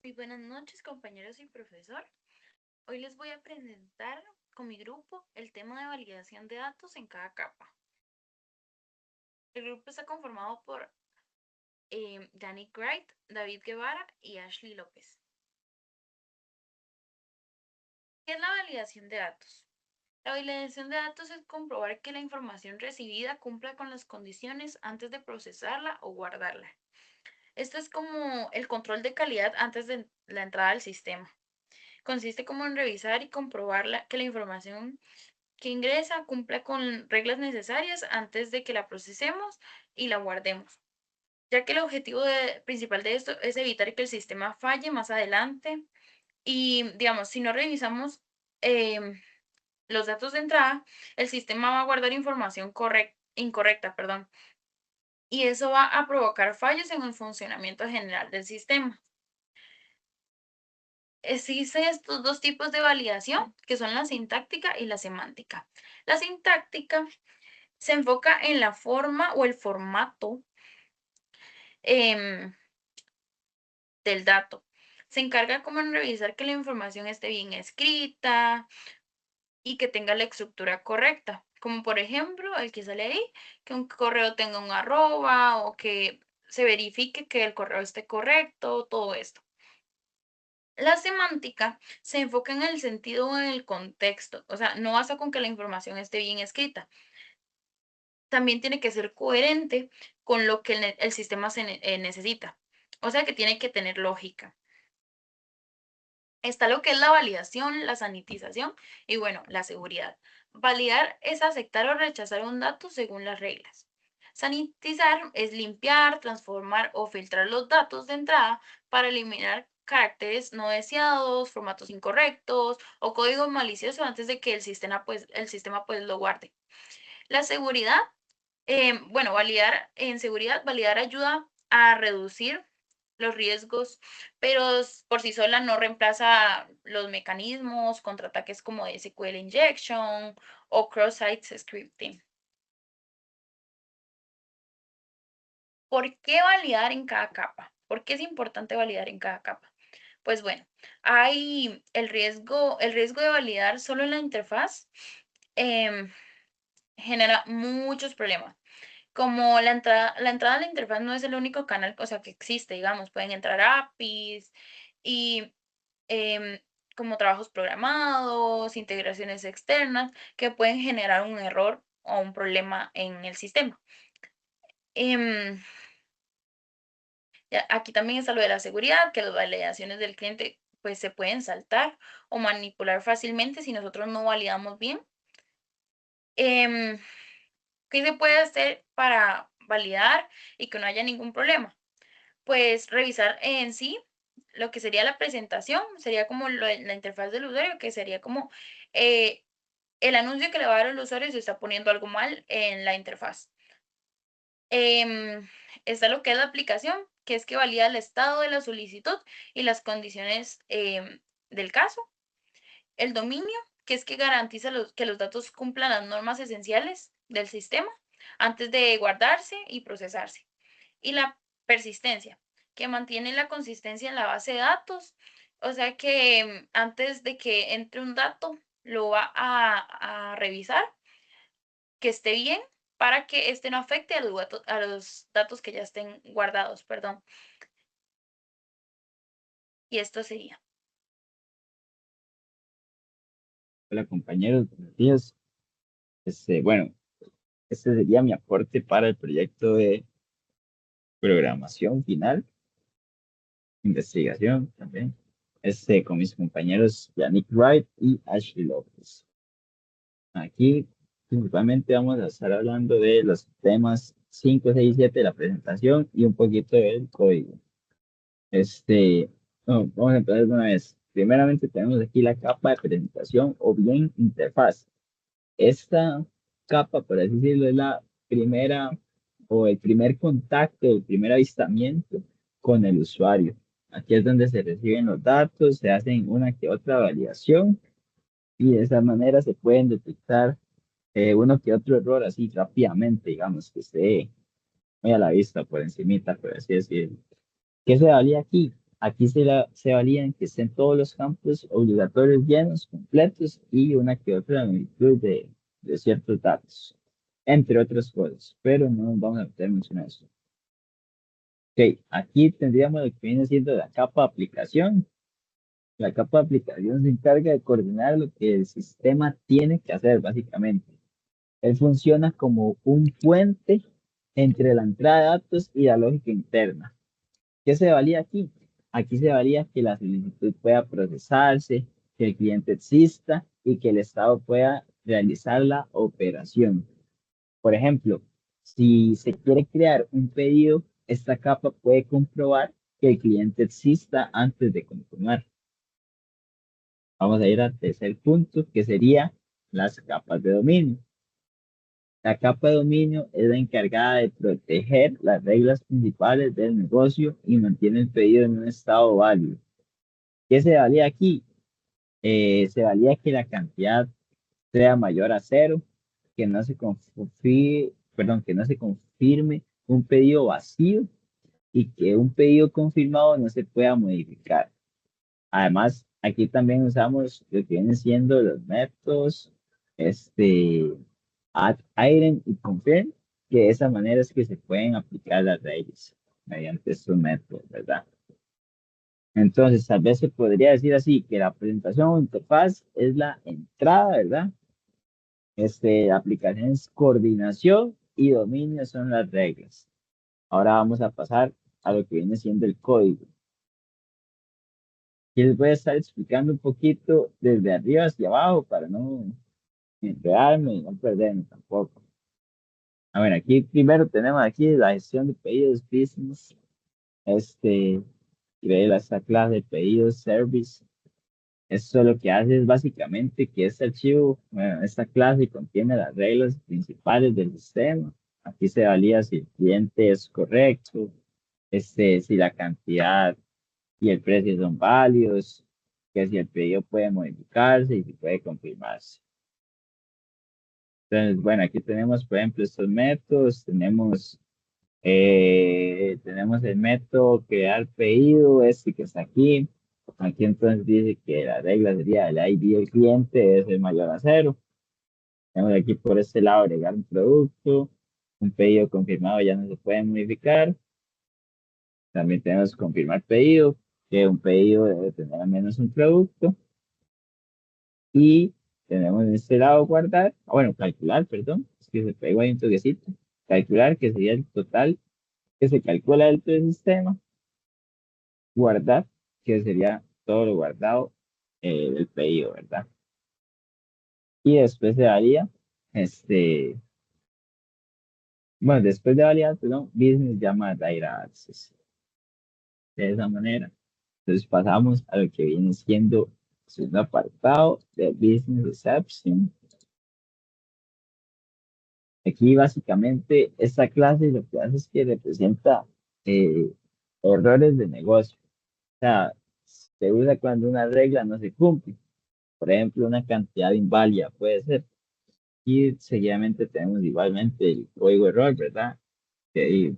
Muy buenas noches, compañeros y profesor. Hoy les voy a presentar con mi grupo el tema de validación de datos en cada capa. El grupo está conformado por Yannick Wright, David Guevara y Ashley López. ¿Qué es la validación de datos? La validación de datos es comprobar que la información recibida cumpla con las condiciones antes de procesarla o guardarla. Esto es como el control de calidad antes de la entrada al sistema. Consiste como en revisar y comprobar que la información que ingresa cumpla con reglas necesarias antes de que la procesemos y la guardemos, ya que el objetivo principal de esto es evitar que el sistema falle más adelante y, digamos, si no revisamos los datos de entrada, el sistema va a guardar información incorrecta, perdón, y eso va a provocar fallos en el funcionamiento general del sistema. Existen estos dos tipos de validación, que son la sintáctica y la semántica. La sintáctica se enfoca en la forma o el formato del dato. Se encarga como en revisar que la información esté bien escrita y que tenga la estructura correcta. Como por ejemplo, el que sale ahí, que un correo tenga un arroba o que se verifique que el correo esté correcto, todo esto. La semántica se enfoca en el sentido o en el contexto, o sea, no basta con que la información esté bien escrita. También tiene que ser coherente con lo que el sistema necesita. O sea que tiene que tener lógica. Está lo que es la validación, la sanitización y bueno, la seguridad. Validar es aceptar o rechazar un dato según las reglas. Sanitizar es limpiar, transformar o filtrar los datos de entrada para eliminar caracteres no deseados, formatos incorrectos o código malicioso antes de que el sistema pues lo guarde. La seguridad, validar en seguridad, validar ayuda a reducir los riesgos, pero por sí sola no reemplaza los mecanismos contra ataques como SQL injection o cross-site scripting. ¿Por qué validar en cada capa? ¿Por qué es importante validar en cada capa? Pues bueno, hay el riesgo de validar solo en la interfaz genera muchos problemas. Como la entrada a la interfaz no es el único canal, o sea, que existe, digamos, pueden entrar APIs y em, como trabajos programados, integraciones externas, que pueden generar un error o un problema en el sistema. Aquí también está lo de la seguridad, que las validaciones del cliente pues se pueden saltar o manipular fácilmente si nosotros no validamos bien. ¿Qué se puede hacer para validar y que no haya ningún problema? Pues revisar en sí lo que sería la presentación, sería como la interfaz del usuario, que sería como el anuncio que le va a dar al usuario si está poniendo algo mal en la interfaz. Está lo que es la aplicación, que es que valida el estado de la solicitud y las condiciones del caso. El dominio, que es que garantiza que los datos cumplan las normas esenciales del sistema antes de guardarse y procesarse. Y la persistencia, que mantiene la consistencia en la base de datos, o sea que antes de que entre un dato, lo va a revisar, que esté bien, para que este no afecte a los datos que ya estén guardados, perdón. Y esto sería. Hola compañeros, buenos días. Bueno, este sería mi aporte para el proyecto de programación final, investigación también, con mis compañeros Yannick Wright y Ashley López. Aquí principalmente vamos a estar hablando de los temas 5, 6 y 7 de la presentación y un poquito del código. Vamos a empezar de una vez. Primeramente tenemos aquí la capa de presentación o bien interfaz. Esta capa, por así decirlo, es la primera o el primer contacto, el primer avistamiento con el usuario. Aquí es donde se reciben los datos, se hacen una que otra validación y de esa manera se pueden detectar uno que otro error así rápidamente, digamos, que esté muy a la vista, por encimita, por así decirlo. ¿Qué se valida aquí? aquí se valían que estén todos los campos obligatorios llenos, completos y una que otra longitud de ciertos datos, entre otras cosas, pero no nos vamos a meter mucho en eso. Ok, aquí tendríamos lo que viene siendo la capa de aplicación. La capa de aplicación se encarga de coordinar lo que el sistema tiene que hacer, básicamente. Él funciona como un puente entre la entrada de datos y la lógica interna. ¿Qué se valía aquí? Aquí se valía que la solicitud pueda procesarse, que el cliente exista y que el Estado pueda realizar la operación. Por ejemplo, si se quiere crear un pedido, esta capa puede comprobar que el cliente exista antes de confirmar. Vamos a ir al tercer punto, que sería las capas de dominio. La capa de dominio es la encargada de proteger las reglas principales del negocio y mantiene el pedido en un estado válido. ¿Qué se valía aquí? Se valía que la cantidad sea mayor a cero, que no se confirme un pedido vacío y que un pedido confirmado no se pueda modificar. Además, aquí también usamos lo que vienen siendo los métodos, este, add item y confirm, que de esa manera es que se pueden aplicar las leyes mediante estos métodos, ¿verdad? Entonces, tal vez se podría decir así, que la presentación o interfaz es la entrada, ¿verdad? La aplicación es coordinación y dominio son las reglas. Ahora vamos a pasar a lo que viene siendo el código. Y les voy a estar explicando un poquito desde arriba hacia abajo para no enredarme y no perderme tampoco. A ver, aquí primero tenemos aquí la gestión de pedidos business. Este, Crea esta clase de pedidos service. Esto lo que hace es básicamente que este archivo, bueno, esta clase contiene las reglas principales del sistema. Aquí se valida si el cliente es correcto, si la cantidad y el precio son válidos, que si el pedido puede modificarse y si puede confirmarse. Entonces, bueno, aquí tenemos, por ejemplo, estos métodos. Tenemos el método crear pedido, este que está aquí. Aquí entonces dice que la regla sería el ID del cliente es el mayor a cero. Tenemos aquí por este lado agregar un producto. Un pedido confirmado ya no se puede modificar. También tenemos confirmar pedido, que un pedido debe tener al menos un producto. Y tenemos en este lado guardar, bueno, calcular, perdón, es que se pegó ahí un toquecito. Calcular, que sería el total que se calcula dentro del sistema. Guardar, que sería todo lo guardado del pedido, ¿verdad? Y después se daría, bueno, después de validar, perdón, business llama Data Access. De esa manera, entonces pasamos a lo que viene siendo el segundo apartado de Business Exception. Aquí básicamente esta clase lo que hace es que representa eh, errores de negocio. O sea, se usa cuando una regla no se cumple. Por ejemplo, una cantidad inválida puede ser. Y seguidamente tenemos igualmente el código error, ¿verdad? Que ahí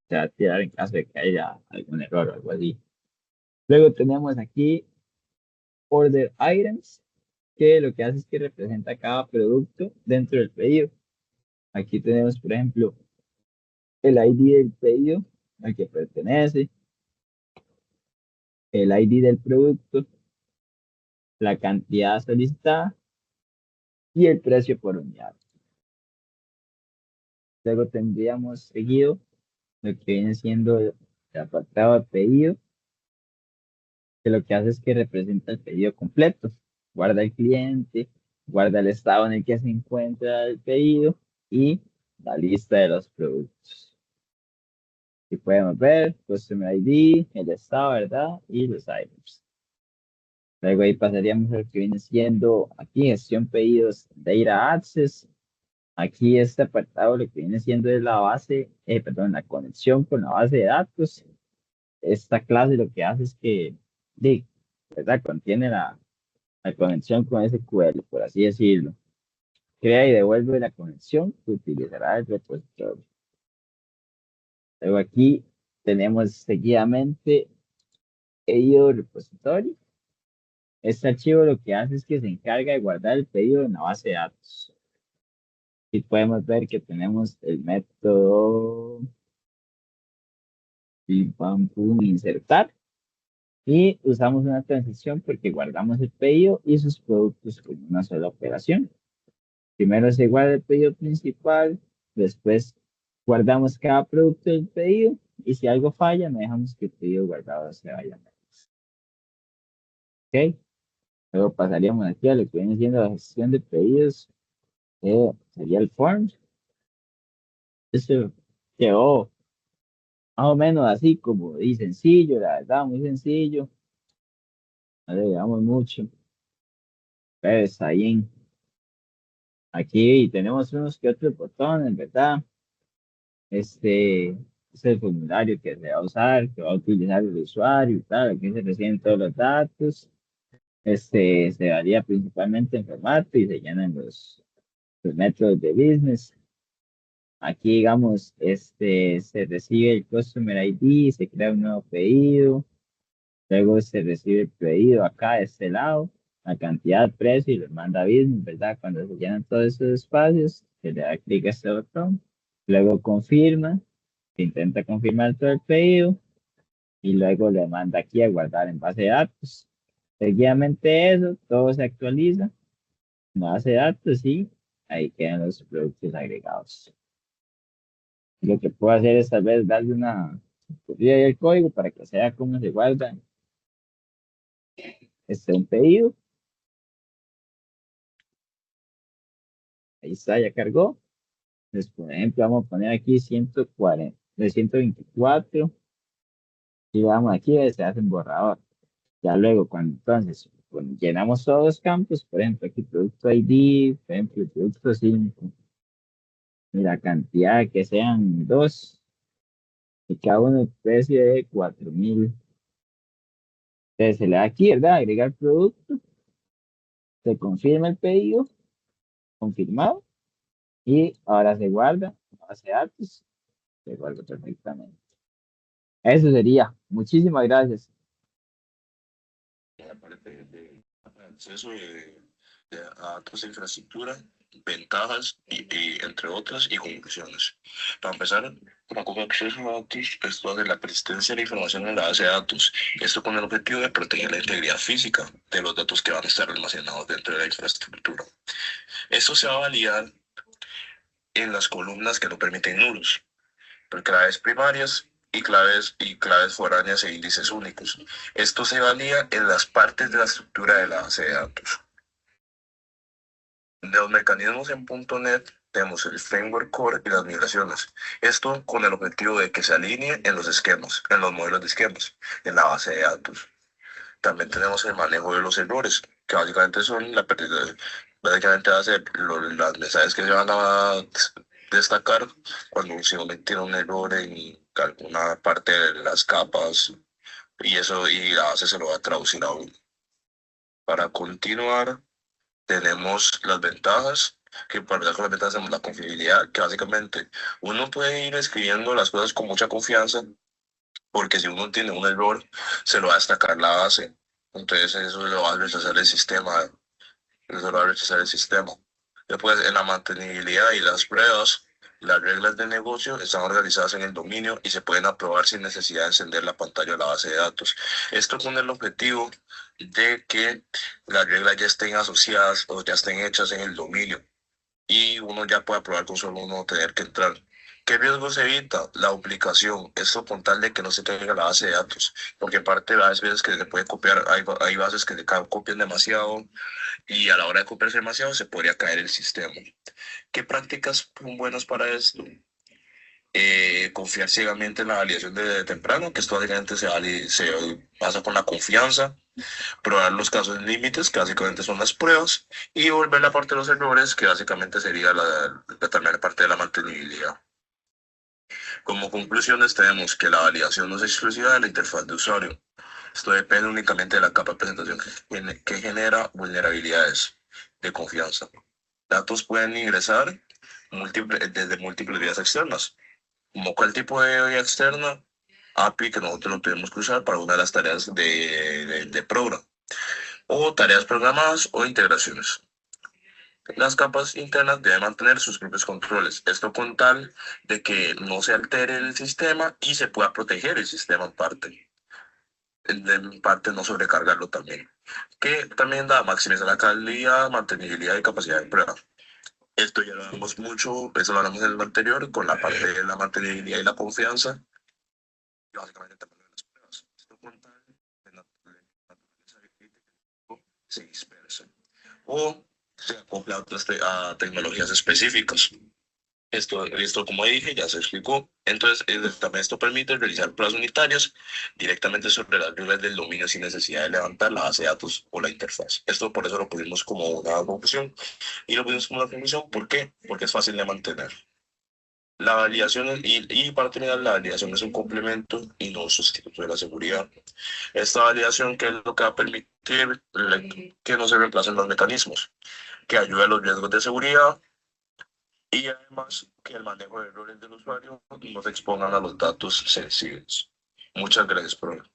se va a tirar en caso de que haya algún error o algo así. Luego tenemos aquí order items, que lo que hace es que representa cada producto dentro del pedido. Aquí tenemos, por ejemplo, el ID del pedido al que pertenece, el ID del producto, la cantidad solicitada y el precio por unidad. Luego tendríamos seguido lo que viene siendo el apartado de pedido, que lo que hace es que representa el pedido completo. Guarda el cliente, guarda el estado en el que se encuentra el pedido y la lista de los productos. Y podemos ver Customer ID, el estado, ¿verdad? Y los items. Luego ahí pasaríamos a lo que viene siendo aquí gestión pedidos, Data Access. Aquí este apartado lo que viene siendo es la base, perdón, la conexión con la base de datos. Esta clase lo que hace es que, ¿verdad? Contiene la conexión con SQL, por así decirlo. Crea y devuelve la conexión que utilizará el repositorio. Luego aquí tenemos seguidamente pedido repositorio. Este archivo lo que hace es que se encarga de guardar el pedido en la base de datos. Y podemos ver que tenemos el método pim, pam, pum, insertar y usamos una transición porque guardamos el pedido y sus productos con una sola operación. Primero se guarda el pedido principal, después guardamos cada producto del pedido y si algo falla, no dejamos que el pedido guardado se vaya. ¿Ok? Luego pasaríamos aquí a lo que viene siendo la gestión de pedidos, que sería el form. Este quedó más o menos así como y sencillo, la verdad, muy sencillo. No le llevamos mucho. Pero está bien. Aquí tenemos unos que otros botones, ¿verdad? Este es el formulario que se va a usar, que va a utilizar el usuario y tal. Aquí se reciben todos los datos. Se varía principalmente en formato y se llenan los métodos de business. Aquí, digamos, se recibe el Customer ID, se crea un nuevo pedido, luego se recibe el pedido acá de este lado, la cantidad, precio y lo manda a business, ¿verdad? Cuando se llenan todos esos espacios, se le da clic a este botón, luego confirma, se intenta confirmar todo el pedido y luego le manda aquí a guardar en base de datos. Seguidamente eso, todo se actualiza en la base de datos y ahí quedan los productos agregados. Lo que puedo hacer es tal vez darle una copia del código para que sea cómo se guarda un pedido. Ahí está, ya cargó. Entonces, por ejemplo, vamos a poner aquí 140, de 124 y vamos aquí, se hace un borrador. Ya luego, cuando entonces llenamos todos los campos, por ejemplo, aquí producto ID, por ejemplo, el producto 5 y la cantidad que sean dos, y cada uno especie de 4000. Entonces, se le da aquí, ¿verdad? Agregar producto, se confirma el pedido, confirmado, y ahora se guarda en la base de datos, se guarda perfectamente. Eso sería. Muchísimas gracias. La parte de acceso a datos de infraestructura, ventajas y entre otras y conclusiones. Para empezar, con acceso a datos, esto de la persistencia de la información en la base de datos. Esto con el objetivo de proteger la integridad física de los datos que van a estar almacenados dentro de la infraestructura. Esto se va a validar en las columnas que no permiten nulos, por claves primarias y claves foráneas e índices únicos. Esto se valida en las partes de la estructura de la base de datos. De los mecanismos en .NET tenemos el framework core y las migraciones. Esto con el objetivo de que se alinee en los esquemas, en los modelos de esquemas, en la base de datos. También tenemos el manejo de los errores, que básicamente son básicamente va a ser las mensajes que se van a destacar cuando se tiene un error en alguna parte de las capas y la base se lo va a traducir a uno. Para continuar, tenemos las ventajas, que para las ventajas tenemos la confiabilidad, que básicamente uno puede ir escribiendo las cosas con mucha confianza, porque si uno tiene un error, se lo va a destacar la base. Entonces eso lo va a rechazar el sistema, eso lo va a rechazar el sistema. Después, en la mantenibilidad y las pruebas, las reglas de negocio están organizadas en el dominio y se pueden aprobar sin necesidad de encender la pantalla de la base de datos. Esto con el objetivo de que las reglas ya estén asociadas o ya estén hechas en el dominio y uno ya puede probar con solo uno tener que entrar. ¿Qué riesgo se evita? La duplicación. Esto con tal de que no se tenga la base de datos, porque aparte de las veces que se puede copiar, hay bases que se copian demasiado y a la hora de copiarse demasiado se podría caer el sistema. ¿Qué prácticas son buenas para esto? Confiar ciegamente en la validación de temprano, que esto básicamente se basa con la confianza, probar los casos límites, que básicamente son las pruebas, y volver la parte de los errores, que básicamente sería también la parte de la mantenibilidad. Como conclusiones tenemos que la validación no es exclusiva de la interfaz de usuario. Esto depende únicamente de la capa de presentación que genera vulnerabilidades de confianza. Datos pueden ingresar desde múltiples vías externas. ¿Como cuál tipo de vía externa? API que nosotros lo tuvimos que usar para una de las tareas de programa, o tareas programadas o integraciones. Las capas internas deben mantener sus propios controles, esto con tal de que no se altere el sistema y se pueda proteger el sistema en parte no sobrecargarlo también, que también da maximizar la calidad, mantenibilidad y capacidad de prueba. Esto ya lo hablamos mucho, eso lo hablamos en el anterior, con la parte de la mantenibilidad y la confianza, y básicamente también de las pruebas. Esto con tal de naturaleza crítica se dispersa o se acopla a a tecnologías específicas. Esto, como dije, ya se explicó. Entonces, también esto permite realizar pruebas unitarias directamente sobre las reglas del dominio sin necesidad de levantar la base de datos o la interfaz. Esto por eso lo pusimos como una conclusión. Y lo pusimos como una conclusión, ¿por qué? Porque es fácil de mantener. La validación, y para terminar, la validación es un complemento y no un sustituto de la seguridad. Esta validación, que es lo que va a permitir que no se reemplacen los mecanismos, que ayude a los riesgos de seguridad y además que el manejo de errores del usuario no se expongan a los datos sensibles. Muchas gracias por